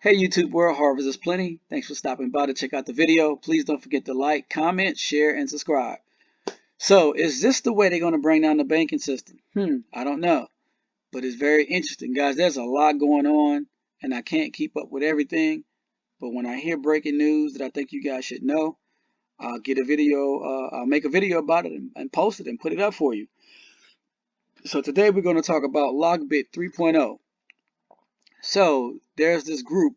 Hey YouTube world, Harvest is plenty. Thanks for stopping by to check out the video. Please don't forget to like, comment, share, and subscribe. So, is this the way they're going to bring down the banking system? I don't know. But it's very interesting. Guys, there's a lot going on, and I can't keep up with everything. But when I hear breaking news that I think you guys should know, I'll get a video, I'll make a video about it and post it and put it up for you. So today we're going to talk about LockBit 3.0. So there's this group,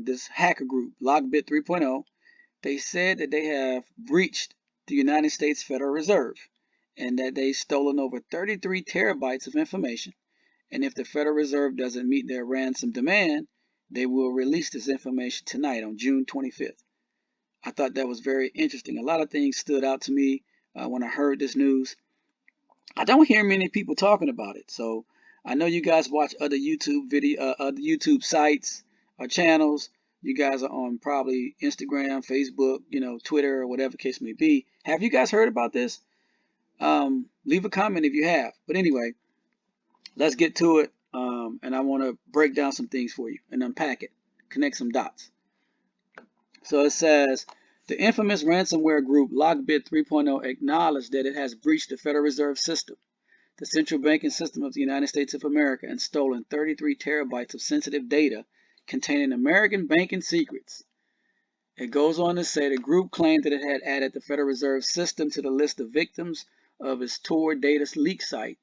this hacker group, LockBit 3.0. They said that they have breached the United States Federal Reserve and that they've stolen over 33 terabytes of information. And if the Federal Reserve doesn't meet their ransom demand, they will release this information tonight on June 25th. I thought that was very interesting. A lot of things stood out to me when I heard this news. I don't hear many people talking about it, so I know you guys watch other YouTube sites or channels. You guys are on probably Instagram, Facebook, Twitter, or whatever the case may be. Have you guys heard about this? Leave a comment if you have. But anyway, let's get to it. And I want to break down some things for you and unpack it, connect some dots. So it says, the infamous ransomware group LockBit 3.0 acknowledged that it has breached the Federal Reserve System, the central banking system of the United States of America, and stolen 33 terabytes of sensitive data containing American banking secrets. It goes on to say the group claimed that it had added the Federal Reserve System to the list of victims of its Tor data leak site.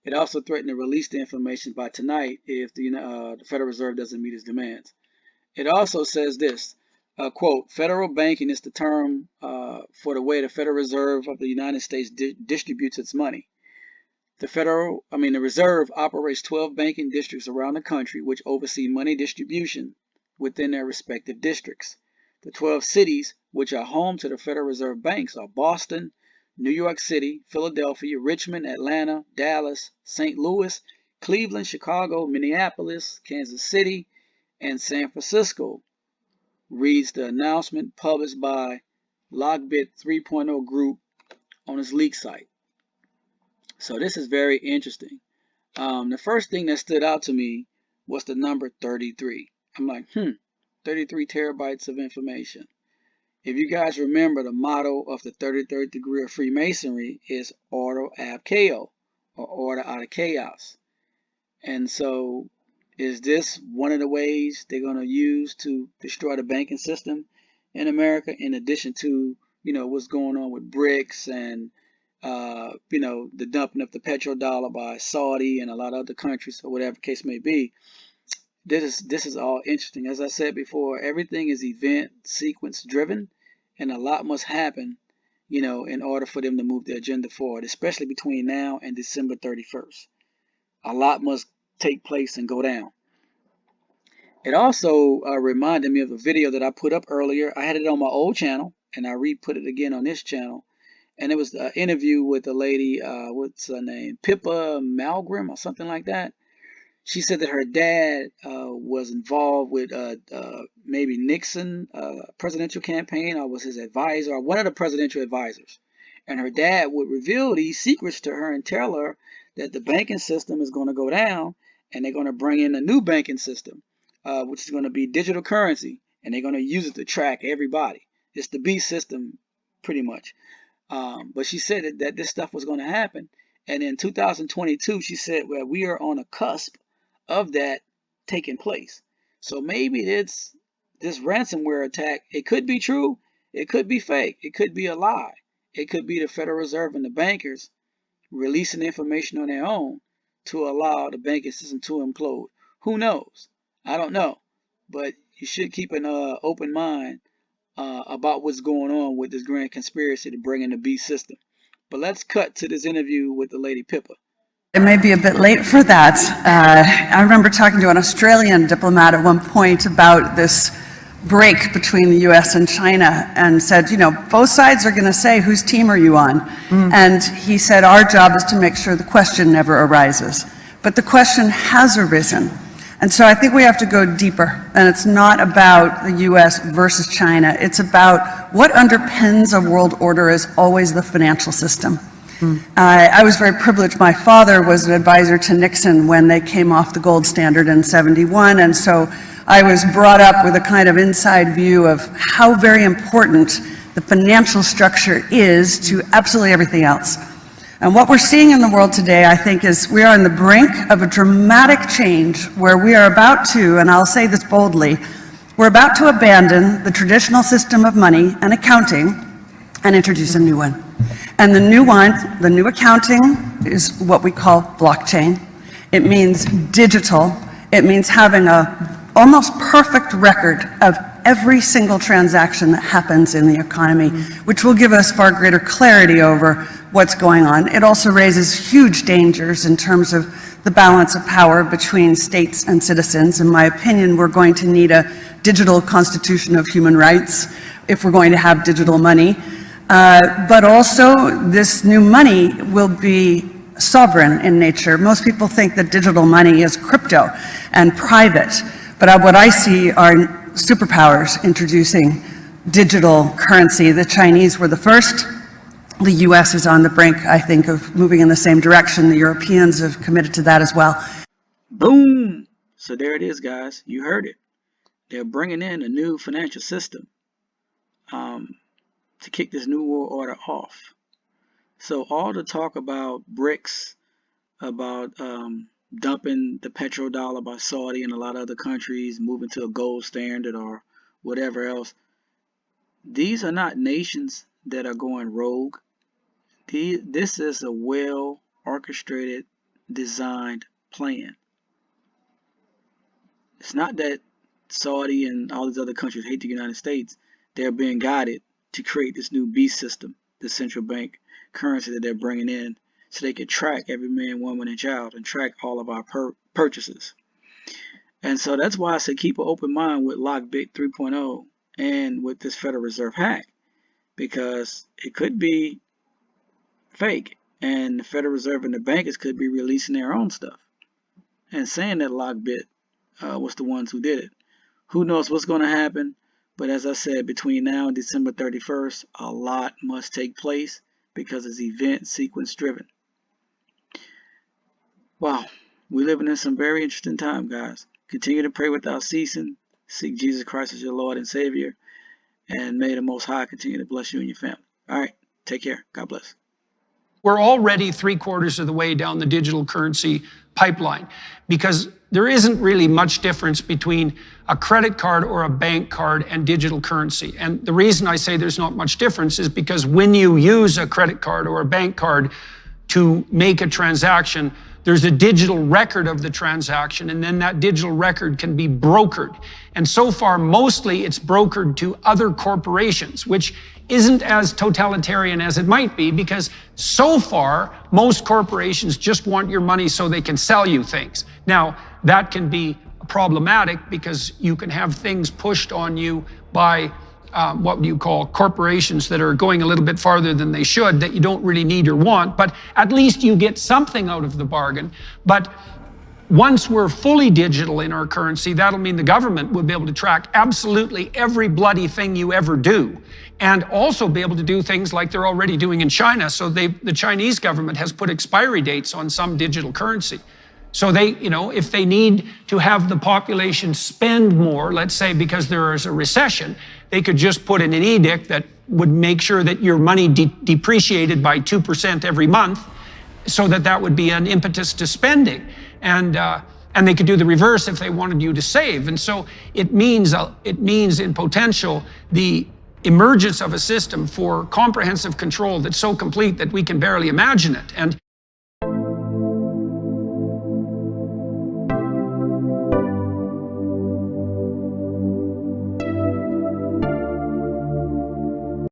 It also threatened to release the information by tonight if the Federal Reserve doesn't meet its demands. It also says this, quote, federal banking is the term for the way the Federal Reserve of the United States distributes its money. The Reserve operates 12 banking districts around the country which oversee money distribution within their respective districts. The 12 cities which are home to the Federal Reserve banks are Boston, New York City, Philadelphia, Richmond, Atlanta, Dallas, St. Louis, Cleveland, Chicago, Minneapolis, Kansas City, and San Francisco, reads the announcement published by LockBit 3.0 group on its leak site. So this is very interesting. The first thing that stood out to me was the number 33. I'm like, 33 terabytes of information. If you guys remember, the motto of the 33rd degree of Freemasonry is Order ab Chaos, or order out of chaos. And so is this one of the ways they're going to use to destroy the banking system in America, in addition to, what's going on with BRICS and the dumping of the petrodollar by Saudi and a lot of other countries, or whatever the case may be? This is all interesting. As I said before, everything is event sequence driven, and a lot must happen, in order for them to move the agenda forward, especially between now and December 31st. A lot must take place and go down. It also reminded me of a video that I put up earlier. I had it on my old channel, and I re-put it again on this channel. And it was an interview with a lady, what's her name, Pippa Malgrim or something like that. She said that her dad was involved with maybe Nixon presidential campaign, or was his advisor, or one of the presidential advisors. And her dad would reveal these secrets to her and tell her that the banking system is going to go down, and they're going to bring in a new banking system, which is going to be digital currency, and they're going to use it to track everybody. It's the beast system, pretty much. But she said that this stuff was going to happen. And in 2022, she said, well, we are on a cusp of that taking place. So maybe this ransomware attack, it could be true, it could be fake, it could be a lie. It could be the Federal Reserve and the bankers releasing information on their own to allow the banking system to implode. Who knows? I don't know. But you should keep an open mind about what's going on with this grand conspiracy to bring in the beast system. But let's cut to this interview with the lady Pippa. It may be a bit late for that. I remember talking to an Australian diplomat at one point about this break between the US and China, and said, both sides are going to say, whose team are you on? And he said, our job is to make sure the question never arises. But the question has arisen. And so I think we have to go deeper, and it's not about the US versus China. It's about what underpins a world order is always the financial system. I was very privileged. My father was an advisor to Nixon when they came off the gold standard in '71, and so I was brought up with a kind of inside view of how very important the financial structure is to absolutely everything else. And what we're seeing in the world today, I think, is we are on the brink of a dramatic change where we are about to, and I'll say this boldly, we're about to abandon the traditional system of money and accounting and introduce a new one. And the new one, the new accounting, is what we call blockchain. It means digital. It means having a almost perfect record of every single transaction that happens in the economy, which will give us far greater clarity over what's going on. It also raises huge dangers in terms of the balance of power between states and citizens. In my opinion, we're going to need a digital constitution of human rights if we're going to have digital money. But also, this new money will be sovereign in nature. Most people think that digital money is crypto and private, but what I see are superpowers introducing digital currency. The Chinese were the first. The US is on the brink, I think, of moving in the same direction. The Europeans have committed to that as well. Boom! So there it is, guys. You heard it. They're bringing in a new financial system to kick this new world order off. So all the talk about BRICS, about dumping the petrodollar by Saudi and a lot of other countries, moving to a gold standard or whatever else, these are not nations that are going rogue. This is a well orchestrated, designed plan. It's not that Saudi and all these other countries hate the United States. They're being guided to create this new beast system, the central bank currency that they're bringing in, so they can track every man, woman, and child and track all of our purchases. And so that's why I say keep an open mind with LockBit 3.0 and with this Federal Reserve hack, because it could be fake, and the Federal Reserve and the bankers could be releasing their own stuff and saying that LockBit was the ones who did it. Who knows what's going to happen? But as I said, between now and December 31st, a lot must take place because it's event sequence driven. Wow, we're living in some very interesting time, guys. Continue to pray without ceasing. Seek Jesus Christ as your Lord and Savior. And may the Most High continue to bless you and your family. All right, take care. God bless. We're already 3/4 of the way down the digital currency pipeline, because there isn't really much difference between a credit card or a bank card and digital currency. And the reason I say there's not much difference is because when you use a credit card or a bank card to make a transaction, there's a digital record of the transaction, and then that digital record can be brokered. And so far, mostly it's brokered to other corporations, which isn't as totalitarian as it might be, because so far, most corporations just want your money so they can sell you things. Now, that can be problematic because you can have things pushed on you by what you call corporations that are going a little bit farther than they should, that you don't really need or want, but at least you get something out of the bargain. But once we're fully digital in our currency, that'll mean the government will be able to track absolutely every bloody thing you ever do, and also be able to do things like they're already doing in China. So the Chinese government has put expiry dates on some digital currency. So they, if they need to have the population spend more, let's say because there is a recession, they could just put in an edict that would make sure that your money depreciated by 2% every month, so that would be an impetus to spending. And they could do the reverse if they wanted you to save. And so it means in potential the emergence of a system for comprehensive control that's so complete that we can barely imagine it. And